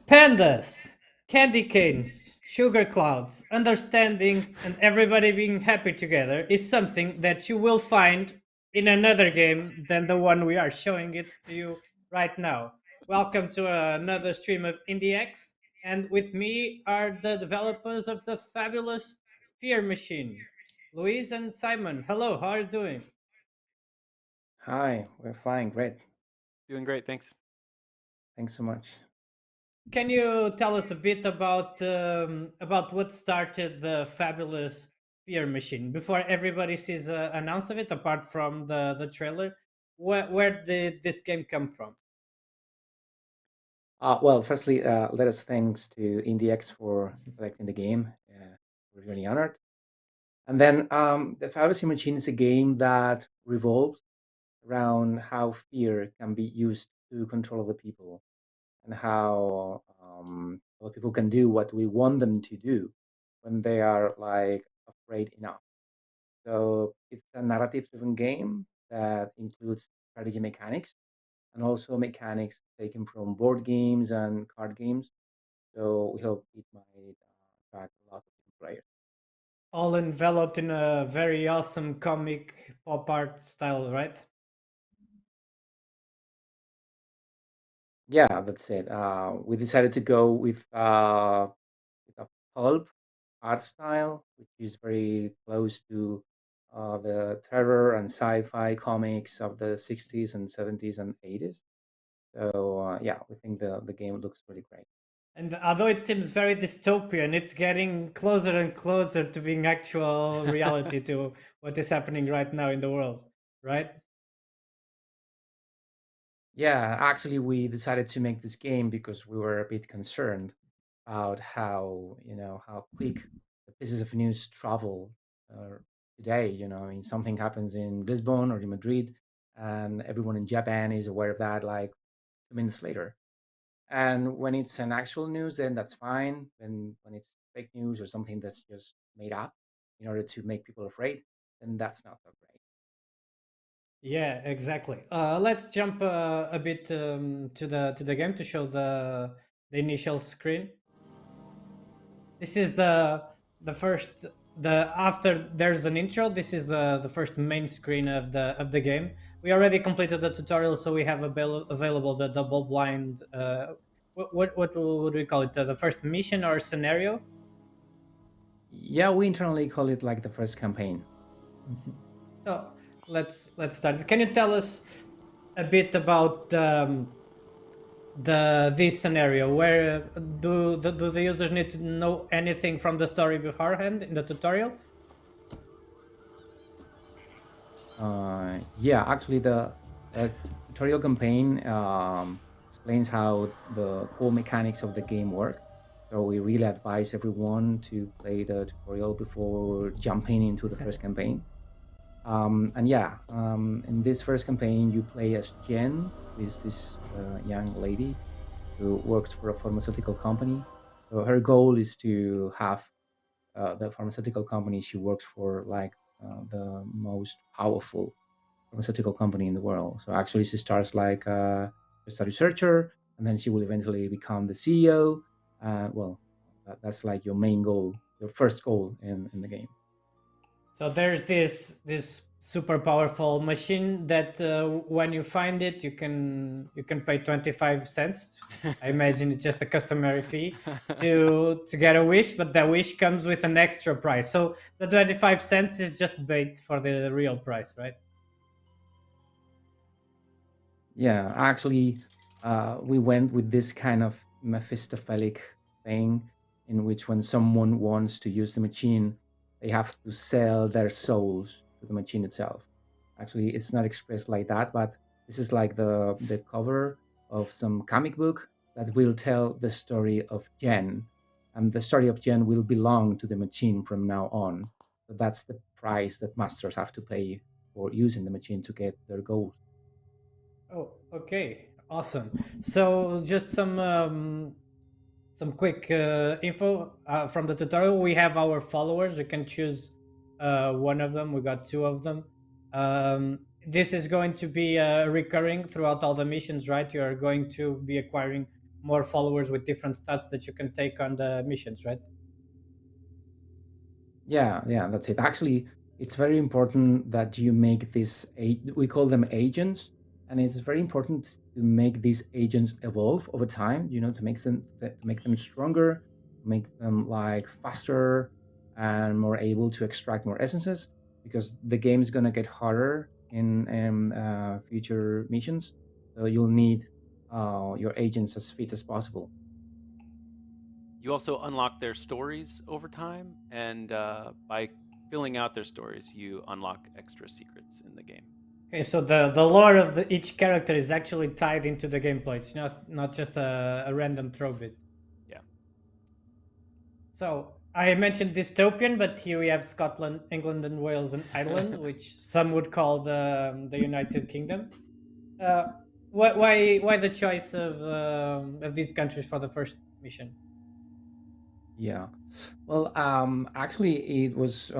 Pandas, candy canes, sugar clouds, understanding, and everybody being happy together is something that you will find in another game than the one we are showing it to you right now. Welcome to another stream of IndieX, and with me are the developers of the fabulous Fear Machine, Louise and Simon. Hello, how are you doing? Hi, we're fine. Great. Doing great, thanks. Thanks so much. Can you tell us a bit about what started the fabulous Fear Machine before everybody sees an ounce of it? Apart from the trailer, where did this game come from? Well, firstly, let us thanks to IndieX for selecting the game. We're really honored. And then the Fallacy Machine is a game that revolves around how fear can be used to control other people and how other people can do what we want them to do when they are like afraid enough. So it's a narrative-driven game that includes strategy mechanics and also mechanics taken from board games and card games. So we hope it might attract a lot of different players. All enveloped in a very awesome comic pop art style, right? Yeah, that's it. We decided to go with a pulp art style, which is very close to the terror and sci-fi comics of the 60s and 70s and 80s. So yeah, we think the game looks really great. And although it seems very dystopian, it's getting closer and closer to being actual reality to what is happening right now in the world, right? Yeah, actually, we decided to make this game because we were a bit concerned about how quick the pieces of news travel uh, today. I mean, something happens in Lisbon or in Madrid, and everyone in Japan is aware of that like 2 minutes later. And when it's an actual news, then that's fine. And when it's fake news or something that's just made up in order to make people afraid, then that's not so great. Yeah, exactly. Let's jump a bit to the game to show the initial screen. This is the first the after there's an intro. This is the first main screen of the game. We already completed the tutorial, so we have available the double blind. What would we call it? The first mission or scenario? Yeah, we internally call it like the first campaign. Mhm. So let's start. Can you tell us a bit about the this scenario where do the users need to know anything from the story beforehand in the tutorial? Yeah, actually, the tutorial campaign explains how the core mechanics of the game work. So we really advise everyone to play the tutorial before jumping into the first campaign. And yeah, in this first campaign, you play as Jen, who is this young lady who works for a pharmaceutical company. So her goal is to have the pharmaceutical company she works for like the most powerful pharmaceutical company in the world. So actually, she starts like just a researcher, and then she will eventually become the CEO. Well, that's like your main goal, your first goal in the game. So there's this super powerful machine that when you find it, you can pay 25 cents. I imagine it's just a customary fee to get a wish, but the wish comes with an extra price. So the 25 cents is just bait for the real price, right? Yeah, actually, we went with this kind of Mephistophelic thing in which when someone wants to use the machine, they have to sell their souls to the machine itself. Actually, it's not expressed like that, but this is like the cover of some comic book that will tell the story of Jen, and the story of Jen will belong to the machine from now on. So that's the price that masters have to pay for using the machine to get their goals. Oh, okay, awesome. So just some quick info from the tutorial. We have our followers. You can choose one of them. We got two of them. this is going to be recurring throughout all the missions, right? You are going to be acquiring more followers with different stats that you can take on the missions, right? Yeah, yeah, that's it. Actually, it's very important that you make this. We call them agents, and it's very important to make these agents evolve over time. You know, to make them stronger, make them like faster and more able to extract more essences. Because the game is gonna get harder in future missions, so you'll need your agents as fit as possible. You also unlock their stories over time, and by filling out their stories, you unlock extra secrets in the game. Okay, so the lore of each character is actually tied into the gameplay. It's not just a random throw bit. Yeah. So I mentioned dystopian, but here we have Scotland, England, and Wales and Ireland, which some would call the United Kingdom. Uh, why the choice of these countries for the first mission? Yeah. Well, actually, it was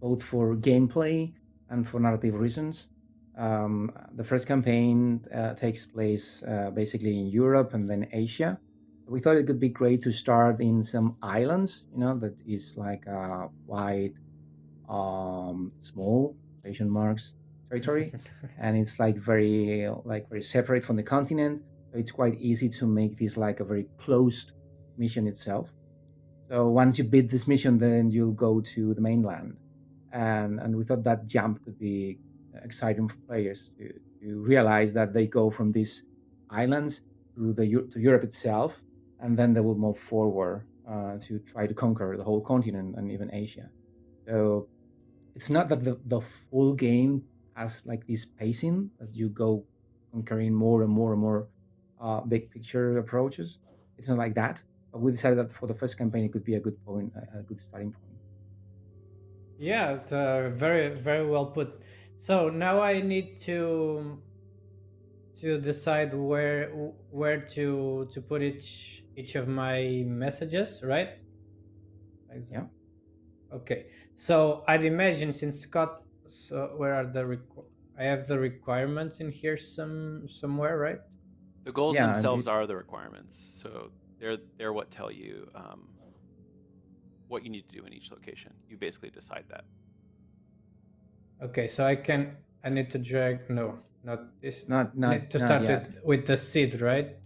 both for gameplay and for narrative reasons. The first campaign takes place basically in Europe and then Asia. We thought it could be great to start in some islands, you know, that is like a wide, small quotation marks territory, and it's like very separate from the continent. So it's quite easy to make this like a very closed mission itself. So once you beat this mission, then you'll go to the mainland, and we thought that jump could be exciting for players to realize that they go from these islands to Europe itself, and then they will move forward to try to conquer the whole continent and even Asia. So it's not that the full game has like this pacing that you go conquering more and more and more big picture approaches. It's not like that. But we decided that for the first campaign, it could be a good point, a good starting point. Yeah, it's very well put. So now I need to decide where to put each of my messages, right? Yeah, Okay. So I'd imagine since Scott, so where are I have the requirements in here somewhere, right? The goals yeah, and themselves are the requirements, so they're what tell you what you need to do in each location. You basically decide that. Okay, so I need to drag no, not this. I need to not start yet. with the seed, right?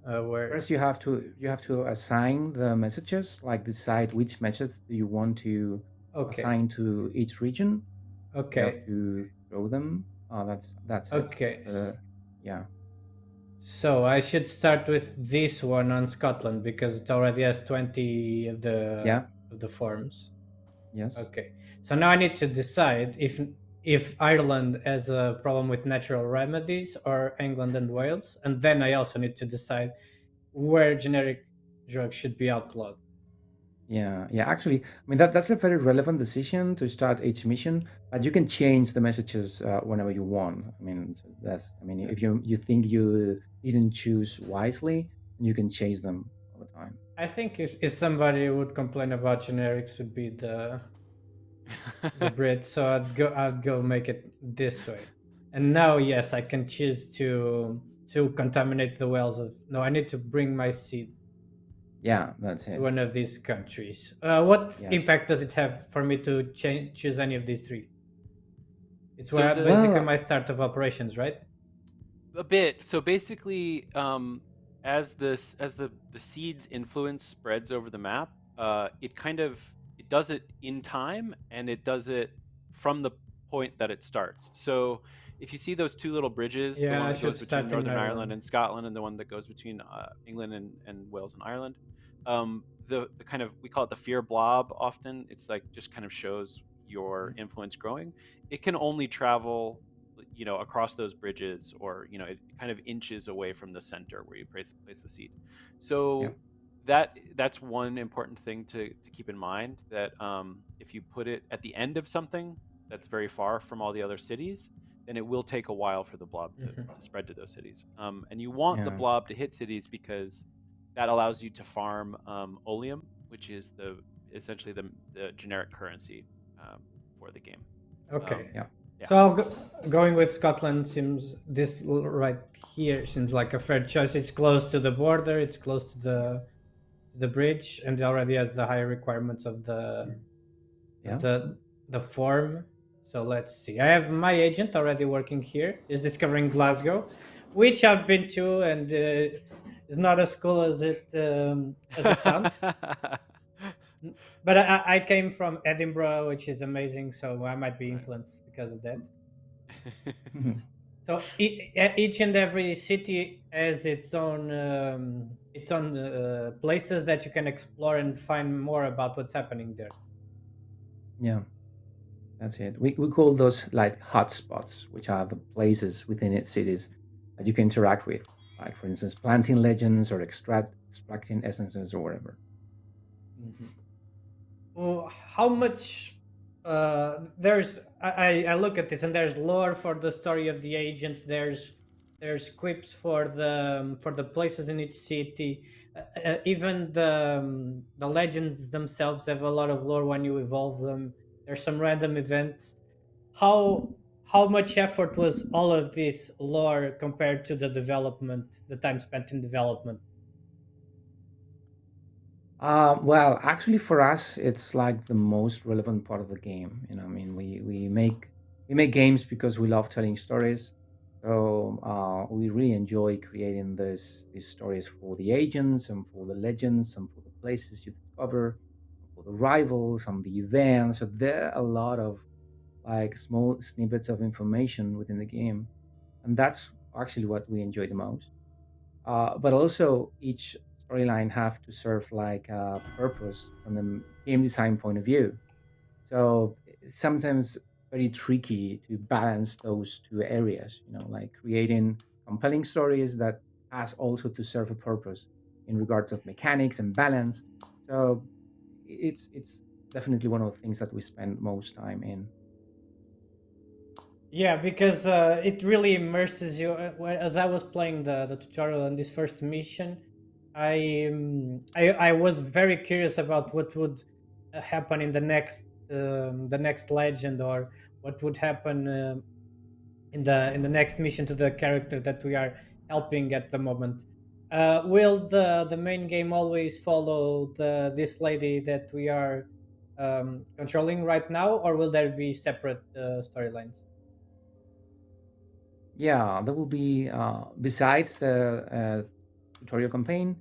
Where First, you have to assign the messages, like decide which message do you want to okay. assign to each region. You have Okay. to throw them. That's it. Okay. Yeah, So I should start with this one on Scotland because it already has 20 yeah, of the forms. yes. Okay. So now I need to decide if Ireland has a problem with natural remedies or England and Wales, and then I also need to decide where generic drugs should be outlawed. Yeah, yeah. Actually, I mean that's a very relevant decision to start each mission, but you can change the messages whenever you want. I mean, I mean, if you think you didn't choose wisely, then you can change them all the time. I think if somebody would complain about generics would be the Brit, so I'd go make it this way. And now yes, I can choose to contaminate the wells of no, I need to bring my seed Yeah, that's to it. one of these countries. What Yes. impact does it have for me to choose any of these three? It's So where the basically Well, my start of operations, right? A bit. So basically, as the seed's influence spreads over the map, it does it in time, and it does it from the point that it starts. So if you see those two little bridges, the Yeah, one I that should goes between start in Northern Ireland Ireland. and Scotland, and the one that goes between England and Wales and Ireland, the kind of, we call it the fear blob. Often, it's like just kind of shows your mhm, influence growing. It can only travel, across those bridges, or it kind of inches away from the center where you place the seed. yeah, So that's one important thing to keep in mind, that if you put it at the end of something that's very far from all the other cities, then it will take a while for the blob to Mhm. spread to those cities. And you want the yeah, blob to hit cities because that allows you to farm oleum, which is essentially the generic currency for the game. Um, Okay. yeah. Yeah. So going with Scotland seems right here seems like a fair choice. It's close to the border. It's close to the bridge, and it already has the higher requirements of Yeah. the form. So let's see. I have my agent already working here. Is discovering Glasgow, which I've been to, and is not as cool as it sounds. But I came from Edinburgh, which is amazing. So I might be Right. influenced because of that. So each and every city has its own places that you can explore and find more about what's happening there. Yeah. That's it. We call those like hotspots, which are the places within its cities that you can interact with. Like, for instance, planting legends or extracting essences or whatever. Mhm. Well, how much there's I look at this and there's lore for the story of the agents. There's quips for the places in each city. Even the legends themselves have a lot of lore when you evolve them. There's some random events. How much effort was all of this lore compared to the development, the time spent in development? Well, actually, for us, it's like the most relevant part of the game. I mean, we make games because we love telling stories. So we really enjoy creating these stories for the agents and for the legends and for the places you discover, for the rivals and the events. So there are a lot of like small snippets of information within the game, and that's actually what we enjoy the most. But also each storyline have to serve like a purpose from the game design point of view. So it's sometimes very tricky to balance those two areas, like creating compelling stories that has also to serve a purpose in regards of mechanics and balance. So it's definitely one of the things that we spend most time in. Yeah, because it really immerses you. As I was playing the tutorial on this first mission, I was very curious about what would happen in the next legend, or what would happen in the next mission to the character that we are helping at the moment. Will the main game always follow this lady that we are controlling right now, or will there be separate storylines? Yeah, there will be besides the tutorial campaign,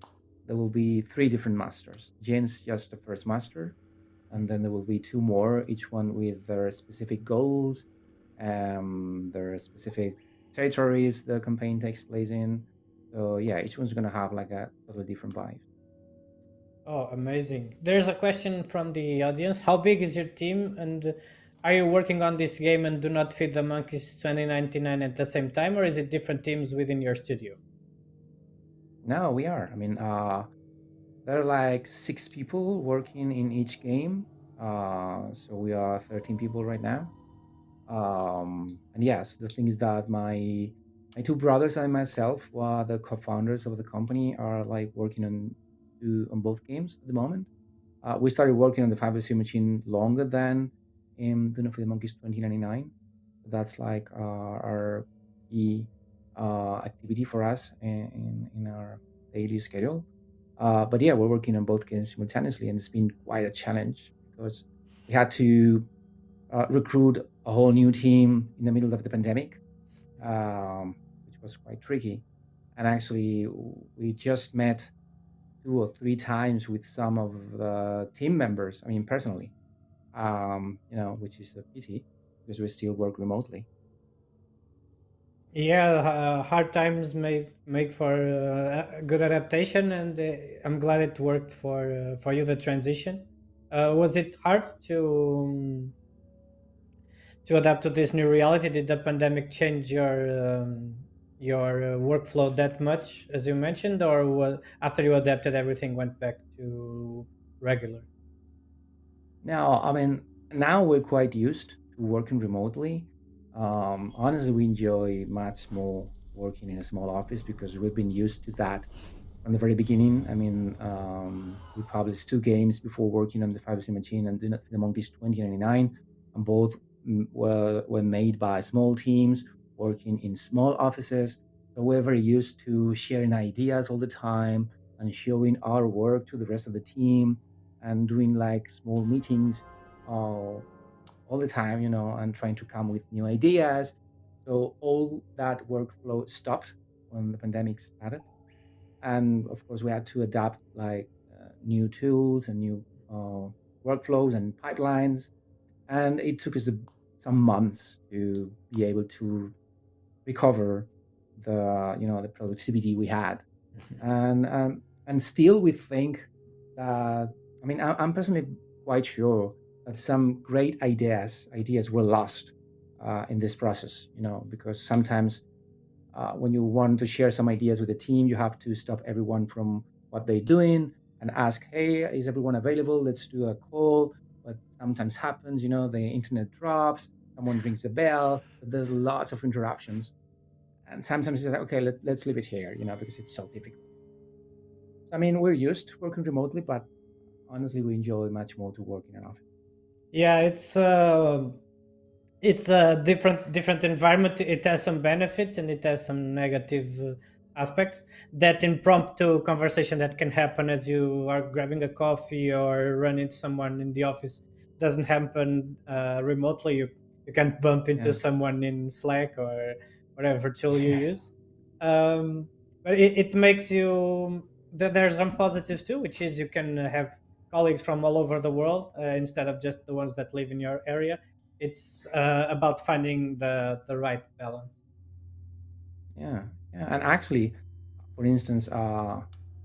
there will be three different masters. Jin's just the first master, and then there will be two more, each one with their specific goals, their specific territories the campaign takes place in. So yeah, each one's gonna have like a totally different vibe. Oh, amazing. There's a question from the audience. How big is your team, and are you working on this game and do not feed the monkeys 2099 at the same time, or is it different teams within your studio? No, we are. I mean, there are like 6 people working in each game. So we are 13 people right now. And yes, the thing is that my two brothers and myself, who are the co-founders of the company, are like working on both games at the moment. We started working on the 5C machine longer than in Tuna for the Monkeys 2099. That's like our key activity for us in our daily schedule. But yeah, we're working on both games simultaneously, and it's been quite a challenge because we had to recruit a whole new team in the middle of the pandemic, which was quite tricky. And actually, we just met 2 or 3 times with some of the team members. I mean, personally, which is a pity because we still work remotely. Yeah, hard times make for a good adaptation, and I'm glad it worked for you the transition. Was it hard to adapt to this new reality? Did the pandemic change your workflow that much, as you mentioned, or after you adapted, everything went back to regular? Now, I mean, now we're quite used to working remotely. Honestly, we enjoy much more working in a small office because we've been used to that from the very beginning. I mean, we published 2 games before working on the 5C machine and the Monkeys 2099, and both were made by small teams working in small offices. So we're very used to sharing ideas all the time and showing our work to the rest of the team and doing like small meetings all the time, and trying to come with new ideas. So all that workflow stopped when the pandemic started, and of course we had to adapt like new tools and new workflows and pipelines, and it took us some months to be able to recover the productivity we had, and still we think that, I mean, I'm personally quite sure that some great ideas were lost in this process, because sometimes when you want to share some ideas with the team, you have to stop everyone from what they're doing and ask, hey, is everyone available? Let's do a call. But sometimes happens, the internet drops, someone rings the bell, but there's lots of interruptions. And sometimes it's like, okay, let's leave it here, because it's so difficult. So I mean, we're used to working remotely, but honestly, we enjoy much more to work in an office. Yeah, it's a different environment. It has some benefits and it has some negative aspects. That impromptu conversation that can happen as you are grabbing a coffee or run into someone in the office doesn't happen remotely. You can't bump into Yeah, someone in Slack or whatever tool you yeah, use. um, but it makes you there's some positives too, which is you can have colleagues from all over the world instead of just the ones that live in your area. It's about finding the right balance. yeah, yeah. And actually, for instance,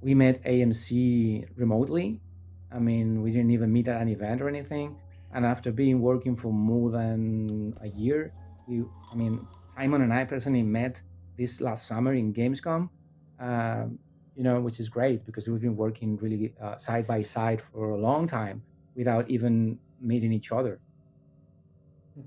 we met AMC remotely. I mean, we didn't even meet at an event or anything. And after being working for more than a year, I mean, Simon and I personally met this last summer in Gamescom, which is great because we've been working really side by side for a long time without even meeting each other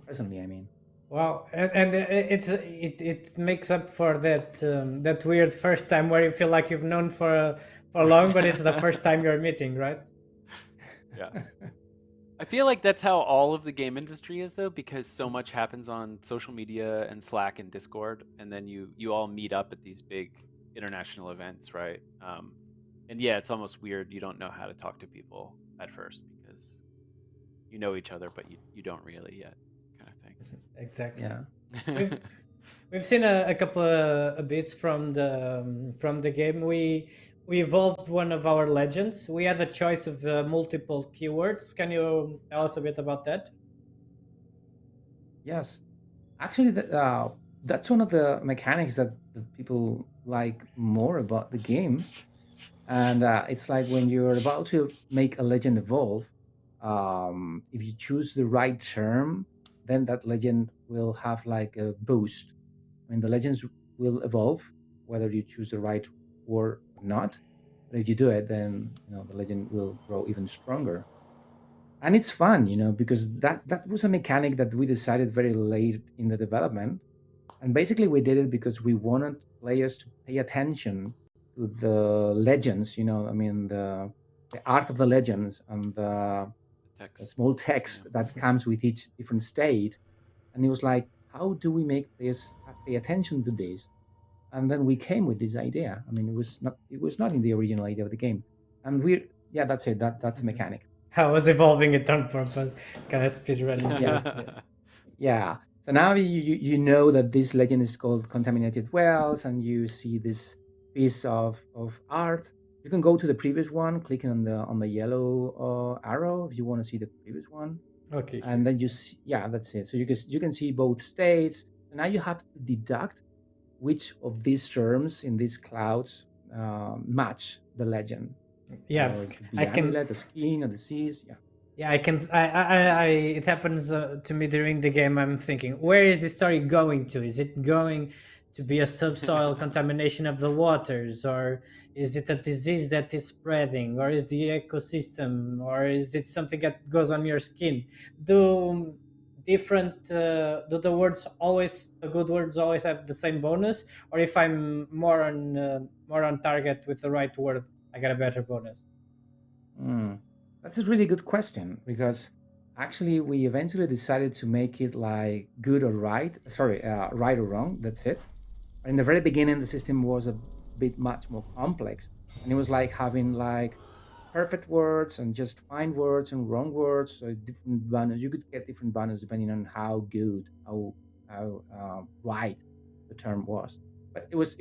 personally. I mean, Wow, and it makes up for that weird first time where you feel like you've known for long, but it's the first time you're meeting, right? Yeah. I feel like that's how all of the game industry is, though, because so much happens on social media and Slack and Discord, and then you all meet up at these big international events, right? And yeah, it's almost weird. You don't know how to talk to people at first because you know each other, but you don't really yet, kind Exactly. yeah. We've of thing. we've seen a couple of bits from the game. We evolved one of our legends. We had a choice of multiple keywords. Can you tell us a bit about that? Yes. Actually, that's one of the mechanics that people like more about the game. And it's like when you're about to make a legend evolve, if you choose the right term, then that legend will have like a boost. I mean, the legends will evolve whether you choose the right word or not. But if you do it, then the legend will grow even stronger. And it's fun, because that was a mechanic that we decided very late in the development, and basically, we did it because we wanted players to pay attention to the legends. I mean, the art of the legends and The the text, small yeah. text that comes with each different state. And it was like, how do we make players pay attention to this? And then we came with this idea. I mean, it was not in the original idea of the game. And yeah, that's it. That's a mechanic. I was evolving it on purpose, kind of speedrun into Yeah. it. Yeah. Yeah. So now you know that this legend is called Contaminated Wells, and you see this piece of art. You can go to the previous one, clicking on the yellow arrow if you want to see the previous one, Okay, and here. then yeah, that's it. So you can see both states. So now you have to deduct which of these terms in these clouds match the legend. Yeah, So it could I be can. amulet, or skin, or disease. Yeah. Yeah, I can. I it happens to me during the game. I'm thinking, where is the story going to? Is it going to be a subsoil contamination of the waters, or is it a disease that is spreading, or is the ecosystem, or is it something that goes on your skin? Do do the words always the good words always have the same bonus, or if I'm more on target with the right word, I get a better bonus? Mm. That's a really good question because Actually, we eventually decided to make it like good or right. Sorry, right or wrong. That's it. But in the very beginning, the system was a bit much more complex, and it was like having like perfect words and just fine words and wrong words. So different banners. You could get different banners depending on how good, how right the term was. But it was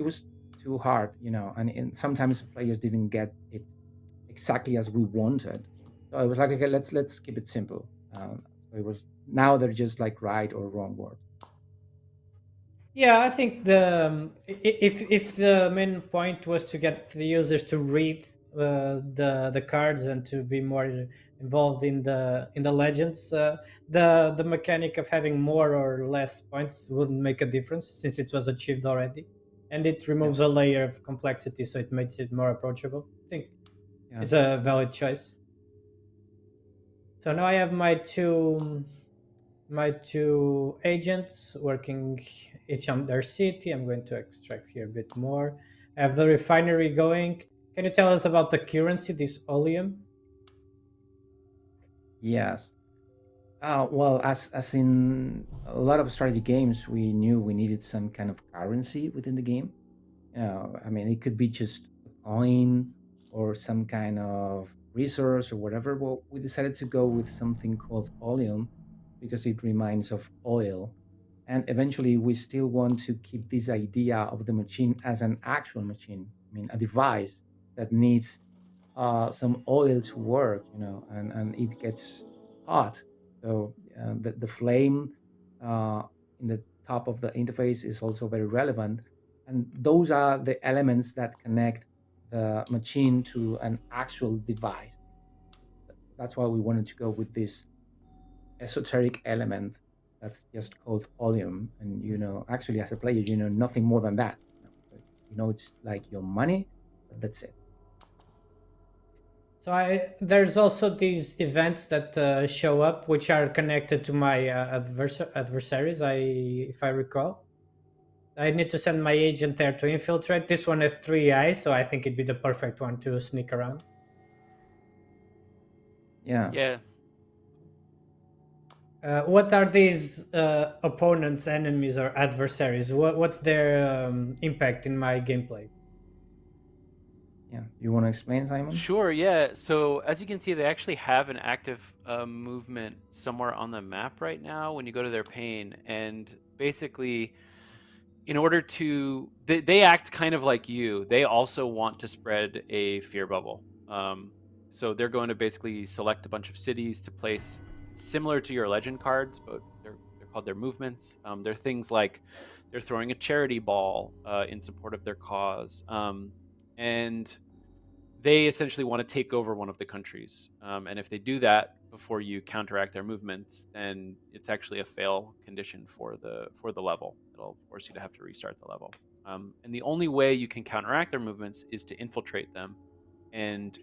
too hard, and sometimes players didn't get it exactly as we wanted. So I was like, okay, let's keep it simple. So it was now they're just like right or wrong words. Yeah, I think if the main point was to get the users to read the cards and to be more involved in the legends, the mechanic of having more or less points wouldn't make a difference since it was achieved already, and it Yeah, removes a layer of complexity, so it makes it more approachable. I think yeah, it's a valid choice. So now I have my two agents working each on their city. I'm going to extract here a bit more. I have the refinery going. Can you tell us about the currency, this oleum? yes. Well, as in a lot of strategy games, we knew we needed some kind of currency within the game. I mean, it could be just a coin or some kind of resource or whatever. But we decided to go with something called oleum because it reminds of oil. And eventually, we still want to keep this idea of the machine as an actual machine. I mean, a device that needs some oil to work, and it gets hot. So the flame uh, in the top of the interface is also very relevant. And those are the elements that connect the machine to an actual device. That's why we wanted to go with this esoteric element that's just called oleum. And actually, as a player, you know nothing more than that. It's like your money, but that's it. So there's also these events that show up, which are connected to my adversaries. If I recall, I need to send my agent there to infiltrate. This one has three eyes, so I think it'd be the perfect one to sneak around. Yeah. Yeah. What are these opponents, enemies, or adversaries? What's their impact in my gameplay? Yeah. You want to explain, Simon? Sure, yeah. So as you can see, they actually have an active movement somewhere on the map right now when you go to their pane. And basically, in order to, they act kind of like you. They also want to spread a fear bubble. So they're going to basically select a bunch of cities to place similar to your legend cards, but they're called their movements. They're things like they're throwing a charity ball in support of their cause. And they essentially want to take over one of the countries. And if they do that before you counteract their movements, then it's actually a fail condition for the level. It'll force you to have to restart the level. And the only way you can counteract their movements is to infiltrate them and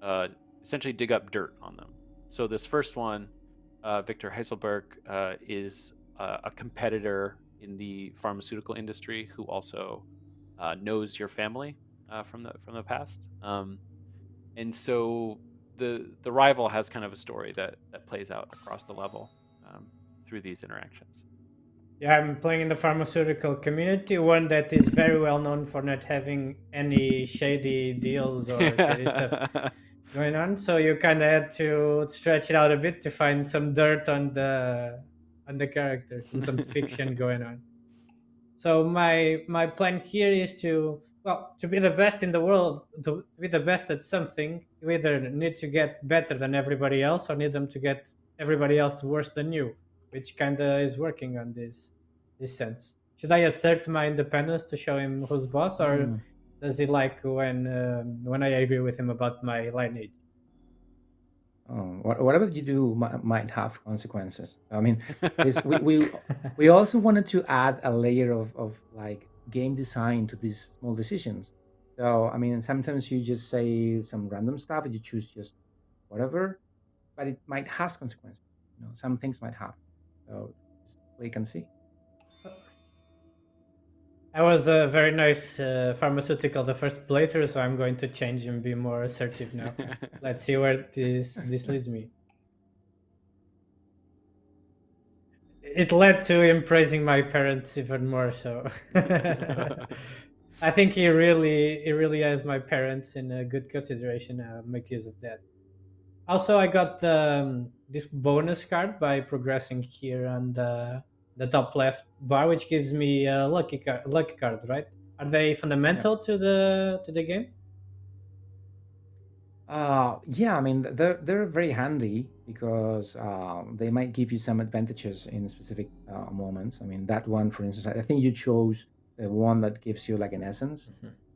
uh, essentially dig up dirt on them. So this first one, Victor Heiselberg, is a competitor in the pharmaceutical industry who also knows your family from the past. And so the rival has kind of a story that plays out across the level um, through these interactions. Yeah, I'm playing in the pharmaceutical community, one that is very well known for not having any shady deals or shady stuff going on. So you kind of had to stretch it out a bit to find some dirt on the characters and some fiction going on. So my plan here is to, well, to be the best in the world, to be the best at something. You either need to get better than everybody else, or need them to get everybody else worse than you, which kind of is working on this sense. Should I assert my independence to show him who's boss, or Mm. does he like when I agree with him about my lineage? Oh, whatever you do might have consequences. I mean, this we also wanted to add a layer of like game design to these small decisions. So I mean, sometimes you just say some random stuff, and you choose just whatever, but it might has consequences. Some things might happen. So just play and see. I was a very nice pharmaceutical the first playthrough, so I'm going to change and be more assertive now. Let's see where this leads me. it led to him praising my parents even more. So I think he really has my parents in a good consideration. Make use of that. Also, I got this bonus card by progressing here on the top left bar, which gives me a lucky card, right? Are they fundamental to the game? Yeah, I mean they're very handy because they might give you some advantages in specific moments. I mean that one, for instance, I think you chose the one that gives you like an essence.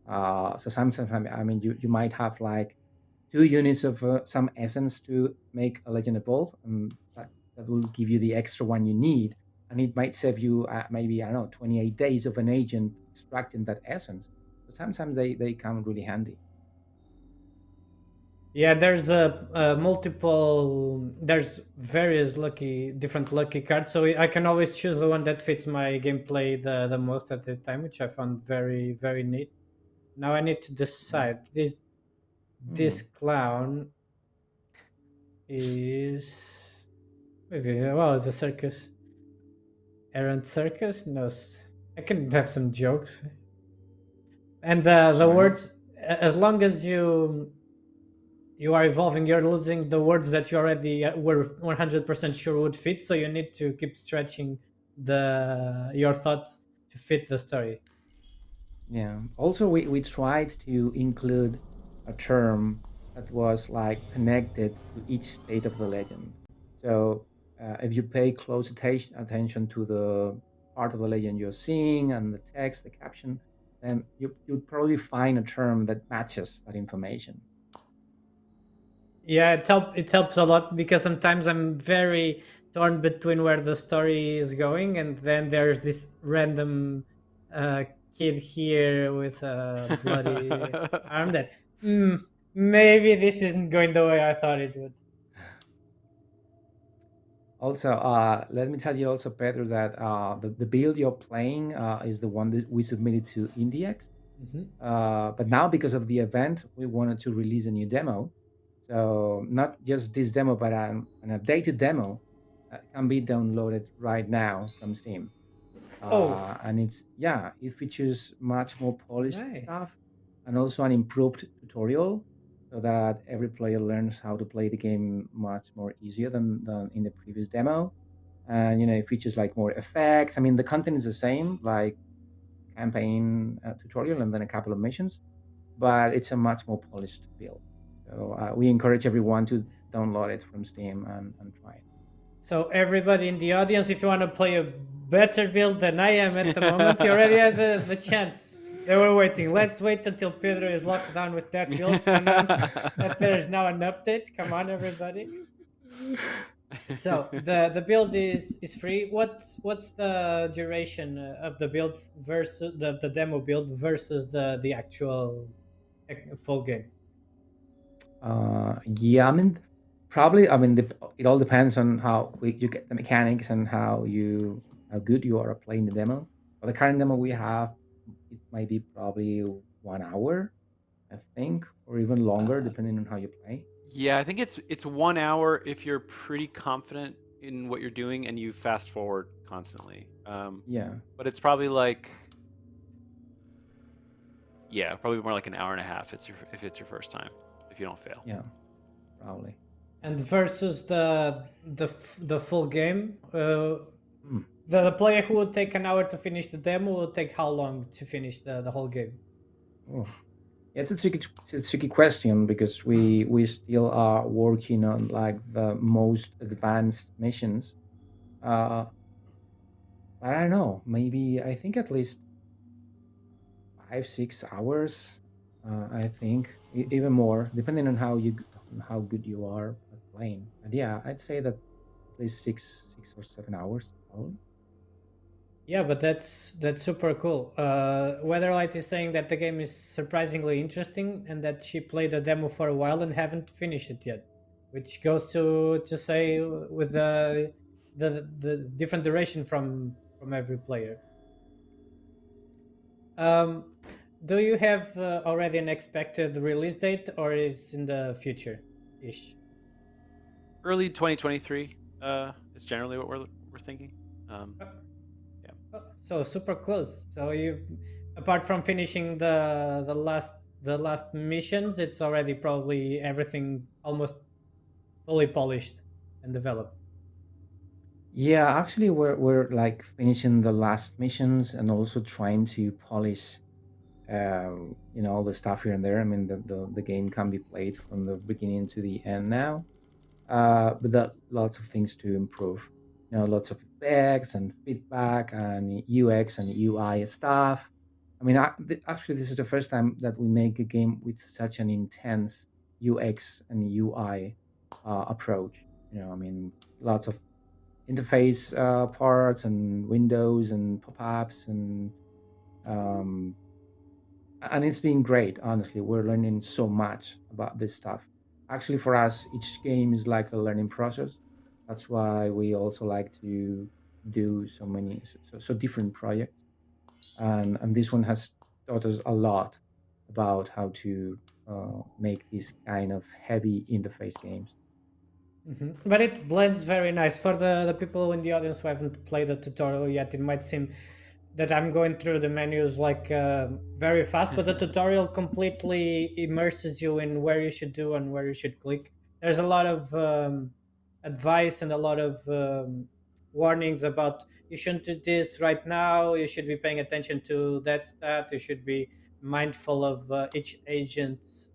So sometimes I mean you might have like 2 units of some essence to make a legend evolve, and that will give you the extra one you need, and it might save you maybe I don't know 28 days of an agent extracting that essence. So sometimes they come really handy. Yeah, there's a multiple. There's various different lucky cards, so I can always choose the one that fits my gameplay the most at the time, which I found very neat. Now I need to Yeah. decide. This Hmm. clown is maybe well, it's a circus. Errant circus? No, I can have some jokes. And the Right. words, as long as you are evolving, you're losing the words that you already were 100% sure would fit. So you need to keep stretching your thoughts to fit the story. Yeah. Also, we tried to include a term that was like connected to each state of the legend. So if you pay close attention to the part of the legend you're seeing and the text, the caption, then you'll probably find a term that matches that information. Yeah, it helps a lot because sometimes I'm very torn between where the story is going, and then there's this random uh, kid here with a bloody arm that mm, maybe this isn't going the way I thought it would. Also, let me tell you also, Pedro, that the build you're playing is the one that we submitted to IndieX. Mhm. But now, because of the event, we wanted to release a new demo. So not just this demo, but an updated demo can be downloaded right now from Steam. Oh, And it features much more polished nice. stuff and also an improved tutorial so that every player learns how to play the game much more easier than in the previous demo. And it features like more effects. I mean, the content is the same, like campaign tutorial and then a couple of missions, but it's a much more polished build. So we encourage everyone to download it from Steam and try it. So everybody in the audience, if you want to play a better build than I am at the moment, you already had the chance. They were waiting. Let's wait until Pedro is locked down with that build to announce that there is now an update. Come on, everybody. So the build is free. What's the duration of the build versus the demo build versus the actual full game? Yeah, I mean, probably. I mean, it all depends on how quick you get the mechanics and how good you are at playing the demo. For the current demo we have, it might be probably 1 hour, I think, or even longer, uh, depending on how you play. yeah, I think it's 1 hour if you're pretty confident in what you're doing and you fast forward constantly. Yeah, But it's probably like probably more like an hour and a half. If it's your first time, if you don't fail. yeah, probably. And versus the full game, Hmm. the player who will take an hour to finish the demo will take how long to finish the whole game? Oh. Yeah, it's a tricky question because we still are working on like the most advanced missions. Uh, but I don't know. Maybe I think at least 5 6 hours. I think even more, depending on on how good you are at playing. But yeah, I'd say that at least 6 or 7 hours probably. Yeah, but that's super cool. Weatherlight is saying that the game is surprisingly interesting and that she played a demo for a while and haven't finished it yet, which goes to say with the different duration from every player. Um, do you have already an expected release date, or is in the future ish? Early 2023 is generally what we're thinking. Um, Uh, yeah. So super close. So you, apart from finishing the last missions, it's already probably everything almost fully polished and developed. Yeah, actually, we're like finishing the last missions and also trying to polish, all the stuff here and there. I mean, the game can be played from the beginning to the end now, but that lots of things to improve. Lots of effects and feedback and UX and UI stuff. I mean, actually, this is the first time that we make a game with such an intense UX and UI approach. I mean, lots of interface parts and windows and pop-ups um, and it's been great. Honestly, we're learning so much about this stuff. Actually, for us, each game is like a learning process. That's why we also like to do so many so different projects, and this one has taught us a lot about how to make these kind of heavy interface games. But it blends very nice for the people in the audience who haven't played the tutorial yet. It might seem that I'm going through the menus like very fast, but the tutorial completely immerses you in where you should do and where you should click. There's a lot of advice and a lot of warnings about you shouldn't do this right now. You should be paying attention to that stat. You should be mindful of each agent's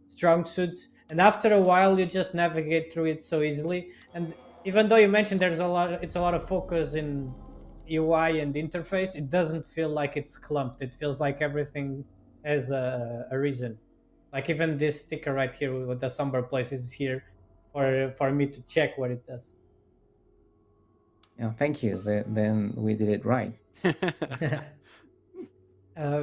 strong suits. And after a while, you just navigate through it so easily. And even though you mentioned it's a lot of focus in UI and interface, it doesn't feel like it's clumped. It feels like everything has a reason. Like even this sticker right here with the somber place is here for me to check what it does. Yeah, thank you. Then we did it right. uh,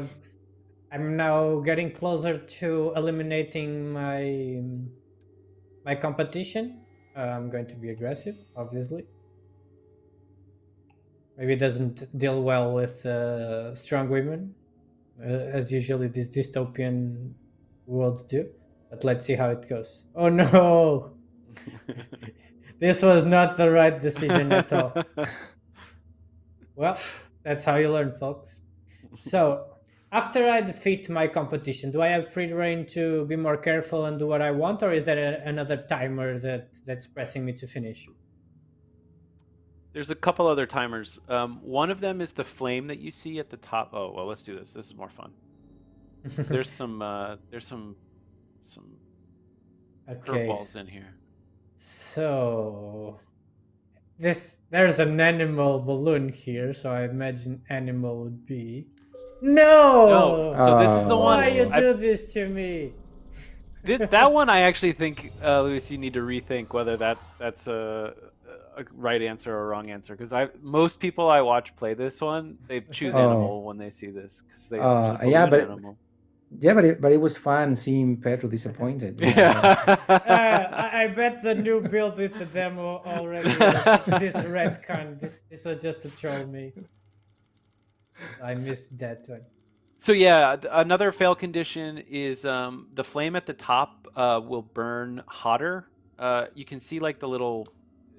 I'm now getting closer to eliminating my competition. I'm going to be aggressive, obviously. Maybe it doesn't deal well with strong women, as usually these dystopian worlds do. But let's see how it goes. Oh no! This was not the right decision at all. Well, that's how you learn, folks. So, after I defeat my competition, do I have free reign to be more careful and do what I want, or is there another timer that's pressing me to finish? There's a couple other timers. One of them is the flame that you see at the top. Oh well, let's do this. This is more fun. 'Cause there's some Okay, curveballs in here. so there's an animal balloon here, so I imagine animal would be. No, No! so this is the one. Why you Oh. do this to me? That one I actually think, Luis, you need to rethink whether that's a right answer or a wrong answer. Because most people I watch play this one, they choose Oh. animal when they see this because there's a Yeah, balloon but animal. it was fun seeing Pedro disappointed. I bet the new build with the demo already was this retcon. This was just to troll me. I missed that one. So yeah, another fail condition is the flame at the top will burn hotter. You can see like the little,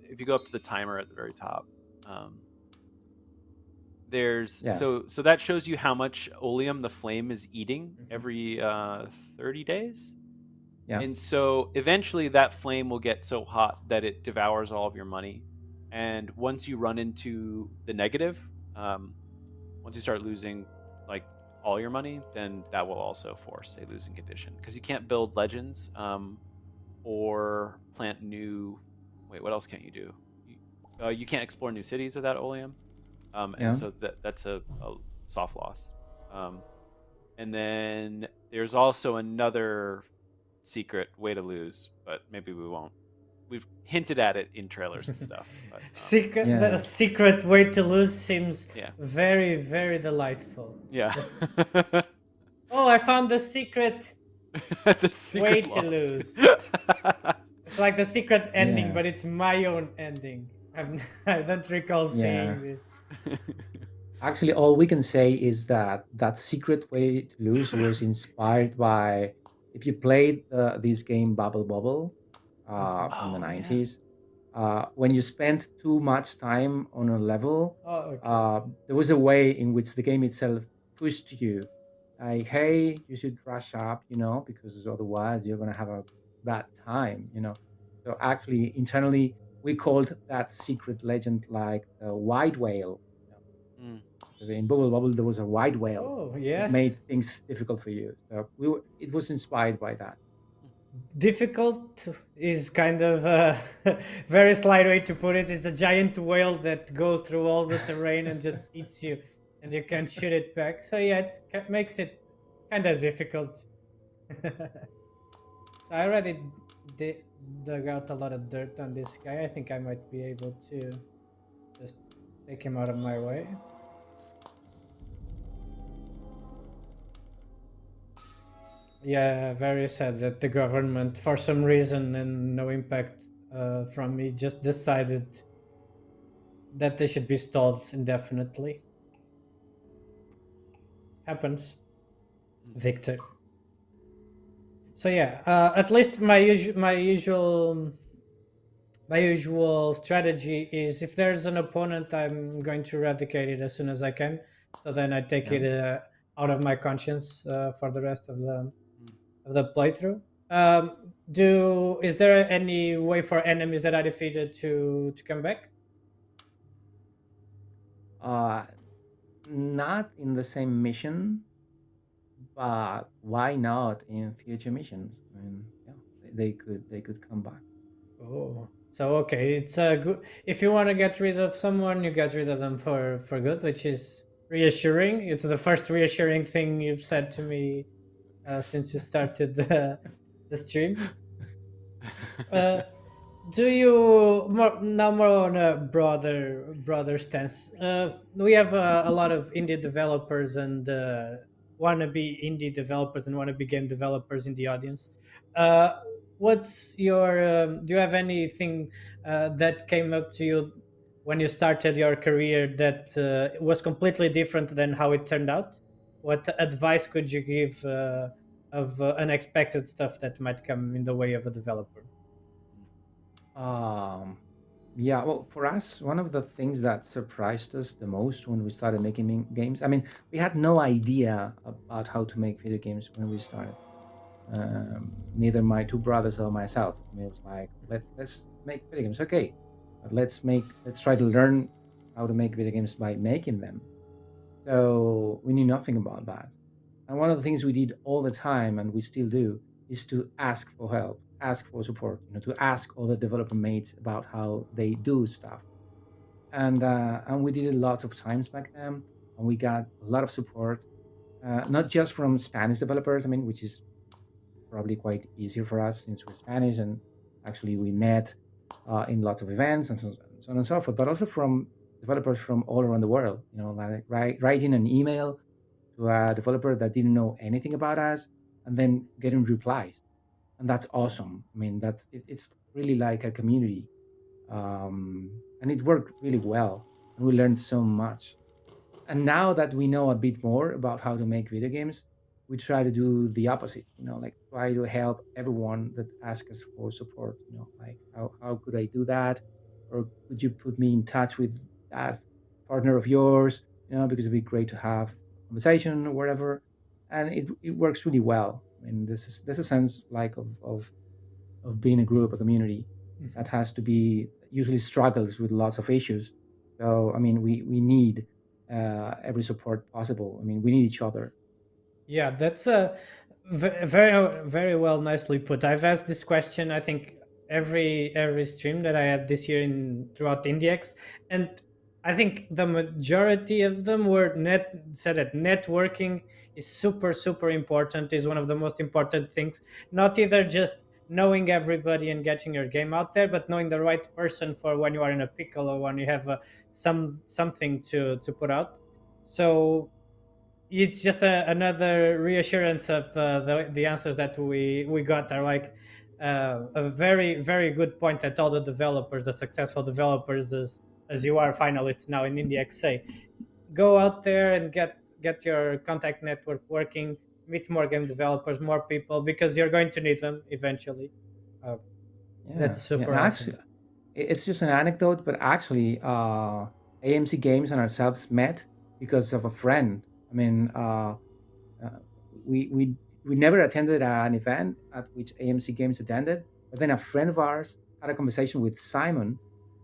if you go up to the timer at the very top, um, there's Yeah. so that shows you how much oleum the flame is eating Mhm. every 30 days. Yeah. And so eventually that flame will get so hot that it devours all of your money. And once you run into the negative, once you start losing like all your money, then that will also force a losing condition because you can't build legends or plant new. Wait, what else can't you do? You can't explore new cities without oleum, and Yeah. so that's a soft loss. And then there's also another secret way to lose, but maybe we won't. We've hinted at it in trailers and stuff. But, The Yeah. secret way to lose seems yeah, very, very delightful. yeah. Oh, I found the secret The way secret to loss. lose. It's like the secret ending, Yeah. but it's my own ending. I don't recall Yeah. seeing this. Actually, all we can say is that that secret way to lose was inspired by if you played this game Bubble Bobble from the Oh yeah. 90s. when you spend too much time on a level, Oh, okay. there was a way in which the game itself pushed you, like, hey, you should rush up, because otherwise you're gonna have a bad time. So actually, internally, we called that secret legend like the white whale, Mm. because in Bubble Bubble there was a white whale Oh, that yes. made things difficult for you. So it was inspired by that. Difficult is kind of a very slight way to put it. It's a giant whale that goes through all the terrain and just eats you, and you can't shoot it back. So yeah, it makes it kind of difficult. So I already dug out a lot of dirt on this guy. I think I might be able to just take him out of my way. Yeah, very sad that the government, for some reason and no impact from me, just decided that they should be stalled indefinitely. Happens, Mm. Victor. So yeah, at least my usual strategy is if there's an opponent, I'm going to eradicate it as soon as I can. So then I take Yeah. it out of my conscience for the rest of the Mm. playthrough. Is there any way for enemies that I defeated to come back? Uh, Not in the same mission, but why not in future missions? I mean, yeah, they could come back. Oh, so okay, it's a good. If you want to get rid of someone, you get rid of them for good, which is reassuring. It's the first reassuring thing you've said to me since you started the stream. Uh, do you more on a broader stance? We have a lot of indie developers and wannabe indie developers and wannabe game developers in the audience. Uh, what's your do you have anything that came up to you when you started your career that was completely different than how it turned out? What advice could you give of unexpected stuff that might come in the way of a developer? Um, yeah, well, for us, one of the things that surprised us the most when we started making games, I mean, we had no idea about how to make video games when we started. Neither my two brothers or myself. I mean, it was like, let's make video games, okay, but let's try to learn how to make video games by making them. So we knew nothing about that. And one of the things we did all the time, and we still do, is to ask for help, ask for support, to ask other developer mates about how they do stuff. And we did it lots of times back then, and we got a lot of support, not just from Spanish developers, I mean, which is probably quite easier for us since we're Spanish, and actually we met in lots of events and so on and so forth, but also from developers from all around the world, like writing an email to a developer that didn't know anything about us and then getting replies. And that's awesome. I mean, it's really like a community. And it worked really well. And we learned so much. And now that we know a bit more about how to make video games, we try to do the opposite, like try to help everyone that asks us for support, like how could I do that? Or could you put me in touch with that partner of yours? Because it'd be great to have a conversation or whatever. And it works really well. I mean, this is a sense like of being a group, a community Mhm. that has to be usually struggles with lots of issues. So I mean, we need every support possible. I mean, we need each other. Yeah, that's a very very well nicely put. I've asked this question I think every stream that I had this year in throughout IndieX, and I think the majority of them were said that networking is super important, is one of the most important things. Not either just knowing everybody and getting your game out there, but knowing the right person for when you are in a pickle or when you have something to put out. So it's just another reassurance of the answers that we got are like a very very good point that all the developers, the successful developers as you are finally it's now in IndieX say, go out there and get your contact network working, meet more game developers, more people, because you're going to need them eventually. uh, Yeah, that's yeah. super Actually, awesome. It's just an anecdote, but actually, AMC Games and ourselves met because of a friend. I mean, uh, we we we never attended an event at which AMC Games attended, but then a friend of ours had a conversation with Simon,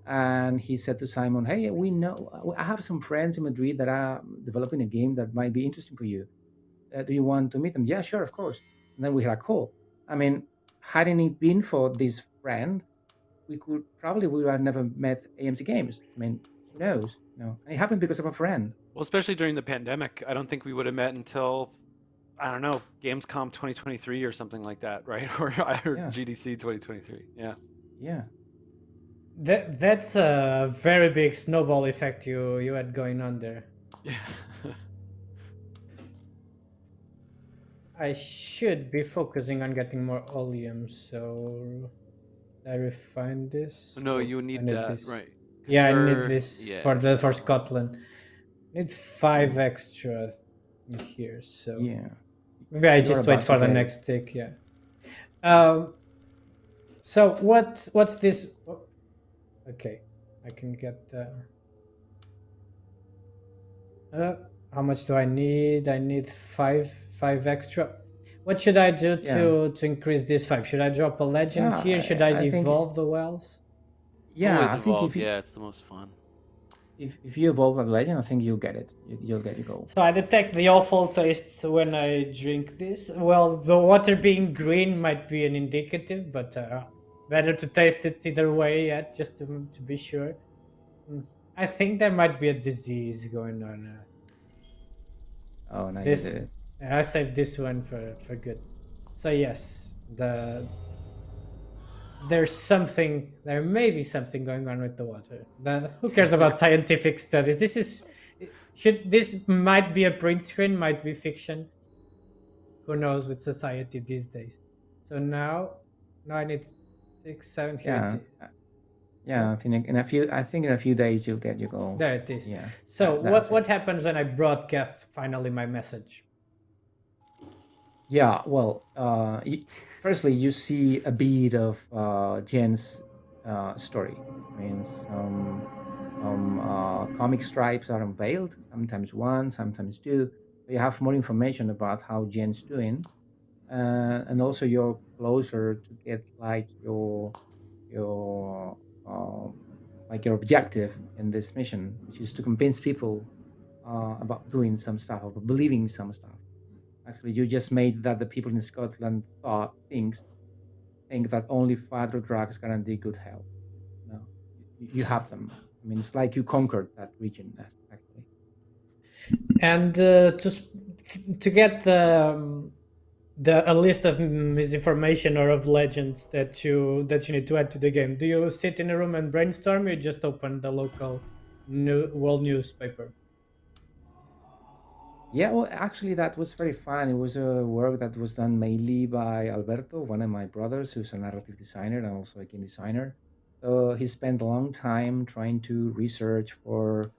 and he said to Simon, "Hey, we know I have some friends in Madrid that are developing a game that might be interesting for you. Do you want to meet them?" "Yeah, sure, of course." And then we had a call. I mean, hadn't it been for this friend, we would have never met AMC Games. I mean, who knows? And it happened because of a friend. Well, especially during the pandemic, I don't think we would have met until, I don't know, Gamescom 2023 or something like that, right? Or I heard Yeah, GDC 2023. Yeah. yeah, That's a very big snowball effect you had going on there. Yeah. I should be focusing on getting more oleum, so I refine this. No, you I need need that, this. right? Because Yeah, I need you're, this yeah. for Scotland. Need 5 extra in here, so yeah. maybe I You're just wait about to for the get it. next tick. Yeah. Um. So what's this? Oh, okay, I can get the. Uh, how much do I need? I need five extra. What should I do Yeah, to increase this 5? Should I drop a legend here? Should yeah. I I think, evolve the wells? yeah, Always I think evolve. Yeah, it's the most fun. if you evolve a legend, I think you'll get it. You'll get your goal. So I detect the awful taste when I drink this. Well, the water being green might be an indicative, but better to taste it either way yet, just to be sure. Mm. I think there might be a disease going on. Oh, now you This did it. I saved this one for good. So yes, there may be something going on with the water. Who cares about scientific studies? This might be a print screen, might be fiction. Who knows with society these days? So now I need 6, 7. Here it Yeah, is. yeah. I think in a few days you'll get your goal. There it is. Yeah, So that's it. what happens when I broadcast finally my message? Yeah, well, firstly, you see a bit of Jen's story. I mean, some comic stripes are unveiled, sometimes one, sometimes two. So you have more information about how Jen's doing, and also you're closer to get your um, like your objective in this mission, which is to convince people about doing some stuff, or believing some stuff. Actually, you just made that the people in Scotland think that only fat or drugs guarantee good health. No, you have them. I mean, it's like you conquered that region, actually. And to get the a list of misinformation or of legends that you need to add to the game, do you sit in a room and brainstorm? Or you just open the local world newspaper? Yeah, well, actually, that was very fun. It was a work that was done mainly by Alberto, one of my brothers, who's a narrative designer and also a game designer. So he spent a long time trying to research for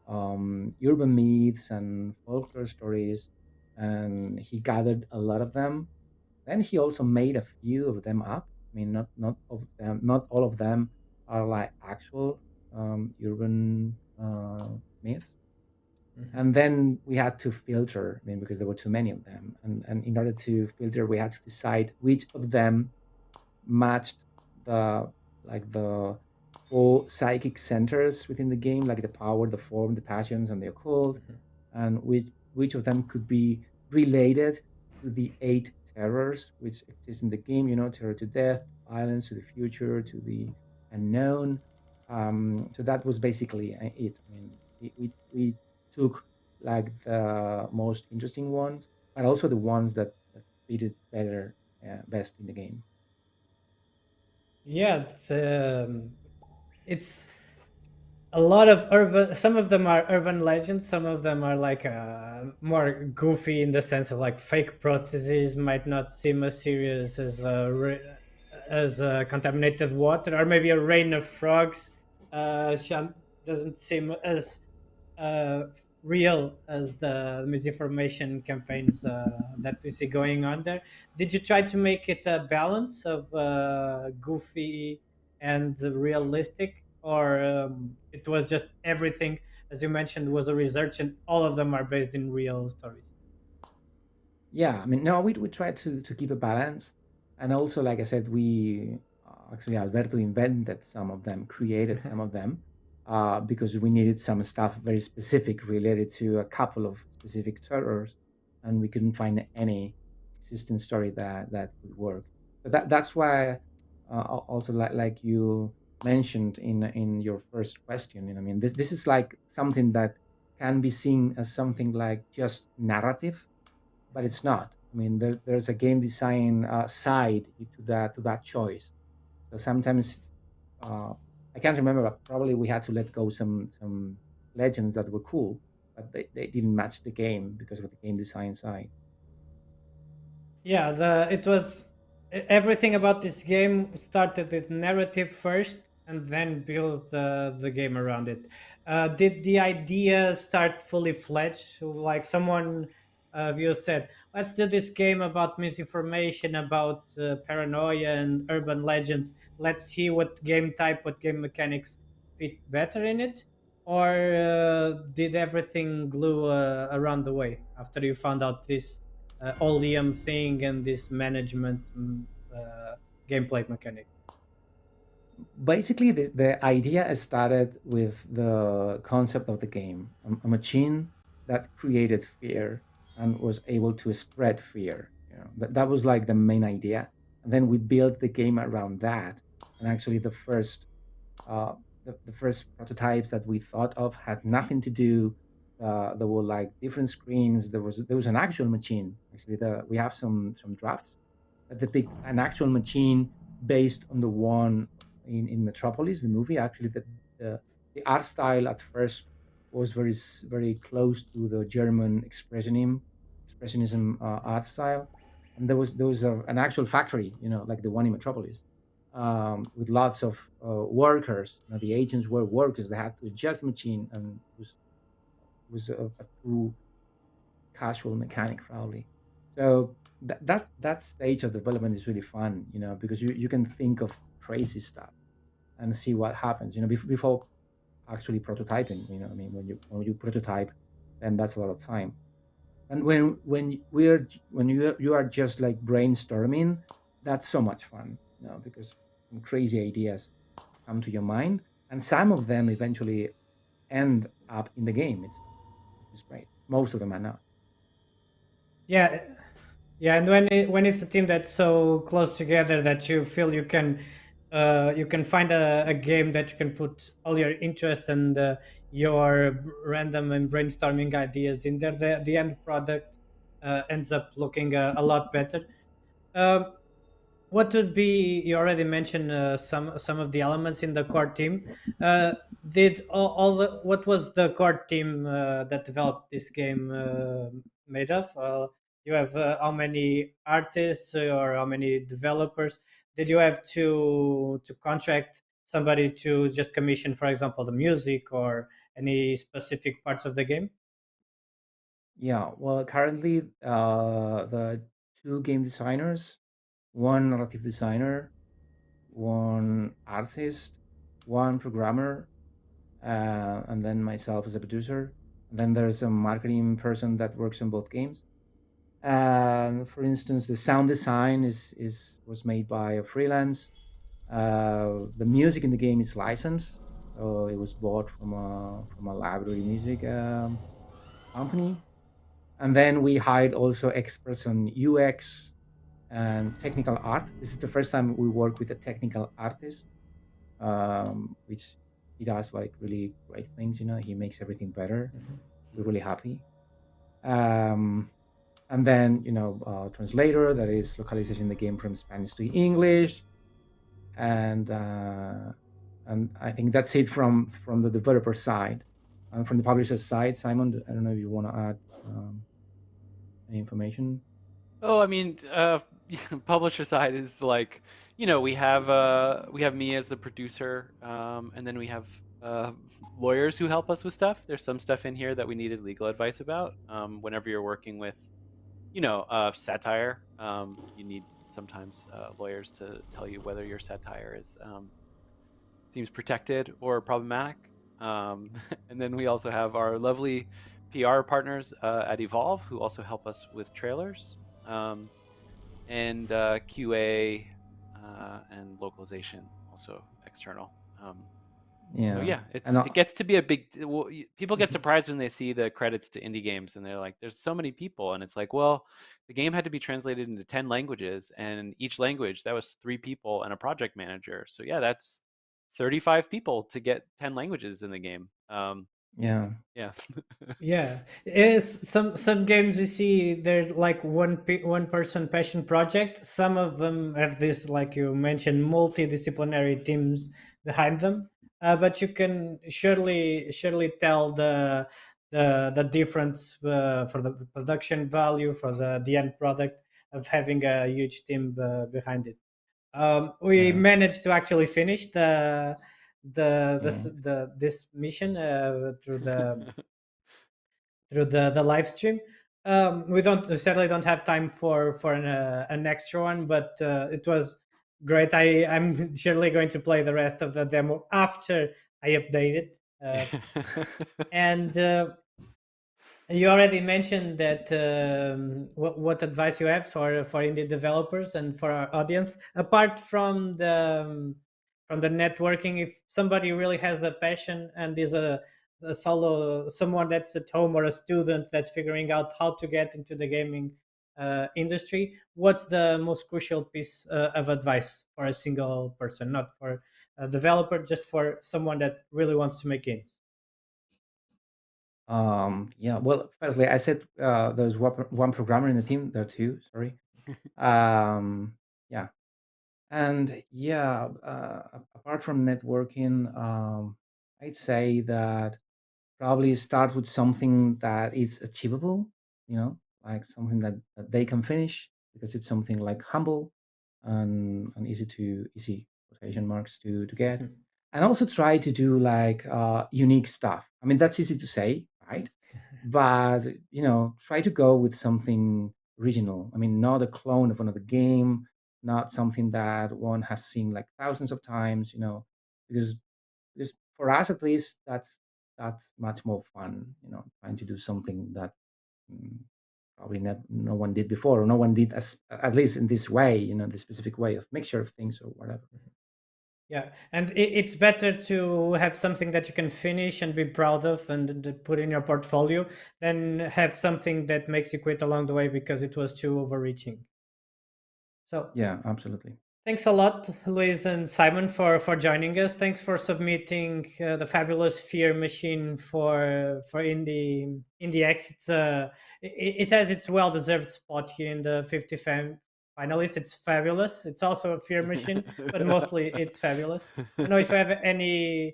urban myths and folklore stories, and he gathered a lot of them. Then he also made a few of them up. I mean, not all of them are like actual urban myths. Mhm. And then we had to filter. I mean, because there were too many of them, and in order to filter, we had to decide which of them matched the the four psychic centers within the game, like the power, the form, the passions, and the occult, Mhm. and which of them could be related to the eight terrors which exist in the game. Terror to death, to violence, to the future, to the unknown. So that was basically it. I mean, we took like the most interesting ones, but also the ones that fitted better, best in the game. Yeah, it's a lot of urban. Some of them are urban legends, some of them are like more goofy in the sense of like fake prostheses might not seem as serious as as contaminated water, or maybe a rain of frogs doesn't seem as uh, real as the misinformation campaigns that we see going on there. Did you try to make it a balance of goofy and realistic, or it was just everything, as you mentioned, was a research, and all of them are based in real stories? Yeah, I mean, no, we try to keep a balance, and also, like I said, we actually Alberto invented some of them, created some of them, because we needed some stuff very specific related to a couple of specific terrors, and we couldn't find any existing story that could work. But that's why, also like you mentioned in your first question, I mean, this is like something that can be seen as something like just narrative, but it's not. I mean, there's a game design side to that choice. So sometimes uh, I can't remember, but probably we had to let go some legends that were cool, but they didn't match the game because of the game design side. Yeah, the it was everything about this game started with narrative first, and then built the game around it. Did the idea start fully fledged? Like someone of you said, let's do this game about misinformation, about paranoia and urban legends. Let's see what game type, what game mechanics fit better in it. Or did everything glue around the way after you found out this Oleum thing and this management uh, gameplay mechanic? Basically, the idea started with the concept of the game, a machine that created fear and was able to spread fear. That was like the main idea, and then we built the game around that. And actually, uh, the first prototypes that we thought of had nothing to do. There were like different screens. There was an actual machine. Actually, we have some drafts that depict an actual machine based on the one in Metropolis, the movie. Actually, the art style at first was very close to the German expressionism art style, and there was an actual factory, like the one in Metropolis, with lots of workers. The agents were workers. They had to adjust the machine, and it was a true casual mechanic, probably. So that stage of development is really fun, because you can think of crazy stuff and see what happens, before actually prototyping. I mean, when you prototype, then that's a lot of time. And when you are just like brainstorming, that's so much fun, because some crazy ideas come to your mind, and some of them eventually end up in the game itself, which is great. Most of them are not. Yeah, yeah, and when it's a team that's so close together that you feel you can find a game that you can put all your interests and your random and brainstorming ideas in there. The end product ends up looking a lot better. Um, what would be, you already mentioned some of the elements in the core team. Did all the what was the core team that developed this game made of? You have how many artists or how many developers? Did you have to contract somebody to just commission, for example, the music or any specific parts of the game? Yeah, well, currently, the two game designers, one narrative designer, one artist, one programmer, and then myself as a producer. And then there's a marketing person that works on both games. For instance, the sound design was made by a freelance. The music in the game is licensed, so it was bought from a library music company. And then we hired also experts on UX and technical art. This is the first time we work with a technical artist, which he does like really great things. He makes everything better. We're really happy. Um, and then translator, that is localization the game from Spanish to English, and I think that's it from the developer side. And from the publisher side, Simon, I don't know if you want to add any information. Oh, I mean, publisher side is like, we have me as the producer, and then we have uh, lawyers who help us with stuff. There's some stuff in here that we needed legal advice about. Whenever you're working with, satire, you need sometimes lawyers to tell you whether your satire is seems protected or problematic. And then we also have our lovely PR partners at Evolve, who also help us with trailers, and QA and localization, also external. So Yeah, yeah, and it gets to be a big. People get surprised when they see the credits to indie games, and they're like, "There's so many people," and it's like, well, the game had to be translated into 10 languages, and each language that was 3 people and a project manager. So yeah, that's 35 people to get 10 languages in the game. yeah. Yeah. Yeah, is some games we see they're like one person passion project. Some of them have this, like you mentioned, multidisciplinary teams behind them. But you can surely tell the difference for the production value for the end product of having a huge team behind it. We Yeah. managed to actually finish Yeah. this mission through the live stream. We sadly don't have time for an extra one, but it was great. I'm surely going to play the rest of the demo after I update it. And you already mentioned that what advice you have for indie developers and for our audience, apart from the networking. If somebody really has the passion and is a solo someone that's at home or a student that's figuring out how to get into the gaming industry, what's the most crucial piece of advice for a single person, not for a developer, just for someone that really wants to make games? Yeah. Well, firstly, I said there's one programmer in the team. There are two. Sorry. Um, yeah. And yeah, apart from networking, I'd say that probably start with something that is achievable, like something that they can finish, because it's something like humble and easy quotation marks to get. And also try to do like unique stuff. I mean, that's easy to say, right? But try to go with something original. I mean, not a clone of another game, not something that one has seen like thousands of times, because for us at least, that's much more fun, trying to do something that mm, probably no one did before, or no one did, as at least in this way, this specific way of mixture of things or whatever. Yeah, and it's better to have something that you can finish and be proud of and put in your portfolio than have something that makes you quit along the way because it was too overreaching. So Yeah, absolutely. thanks a lot, Luis and Simon, for joining us. Thanks for submitting the fabulous Fear Machine for Indie X. It has its well deserved spot here in the 50 finalists. It's fabulous. It's also a Fear Machine, but mostly it's fabulous. I don't know if you have any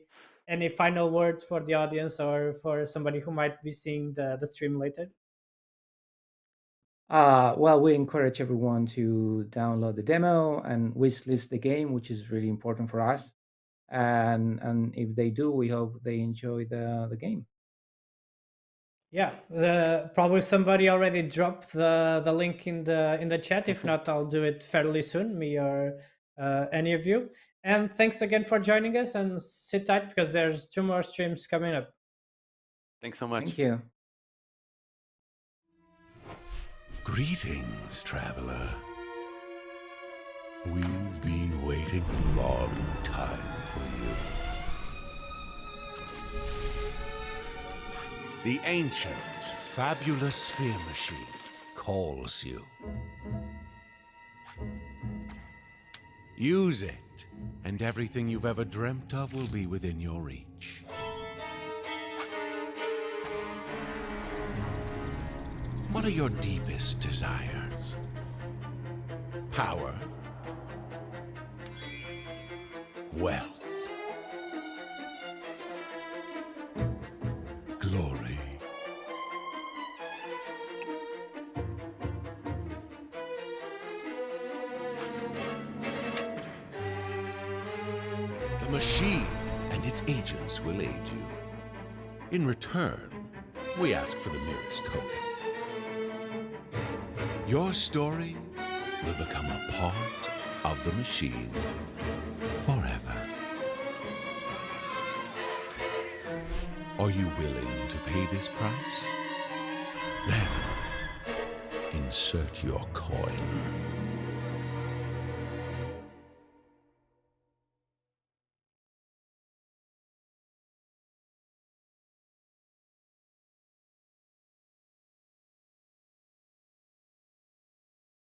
final words for the audience or for somebody who might be seeing the stream later. Well, we encourage everyone to download the demo and wishlist the game, which is really important for us. And if they do, we hope they enjoy the game. Yeah, probably somebody already dropped the link in the chat. If not, I'll do it fairly soon. Me or any of you. And thanks again for joining us. And sit tight because there's 2 more streams coming up. Thanks so much. Thank you. Greetings, traveler. We've been waiting a long time for you. The ancient, fabulous sphere machine calls you. Use it, and everything you've ever dreamt of will be within your reach. What are your deepest desires? Power? Wealth? Glory? The machine and its agents will aid you. In return, we ask for the merest token. Your story will become a part of the machine forever. Are you willing to pay this price? Then, insert your coin.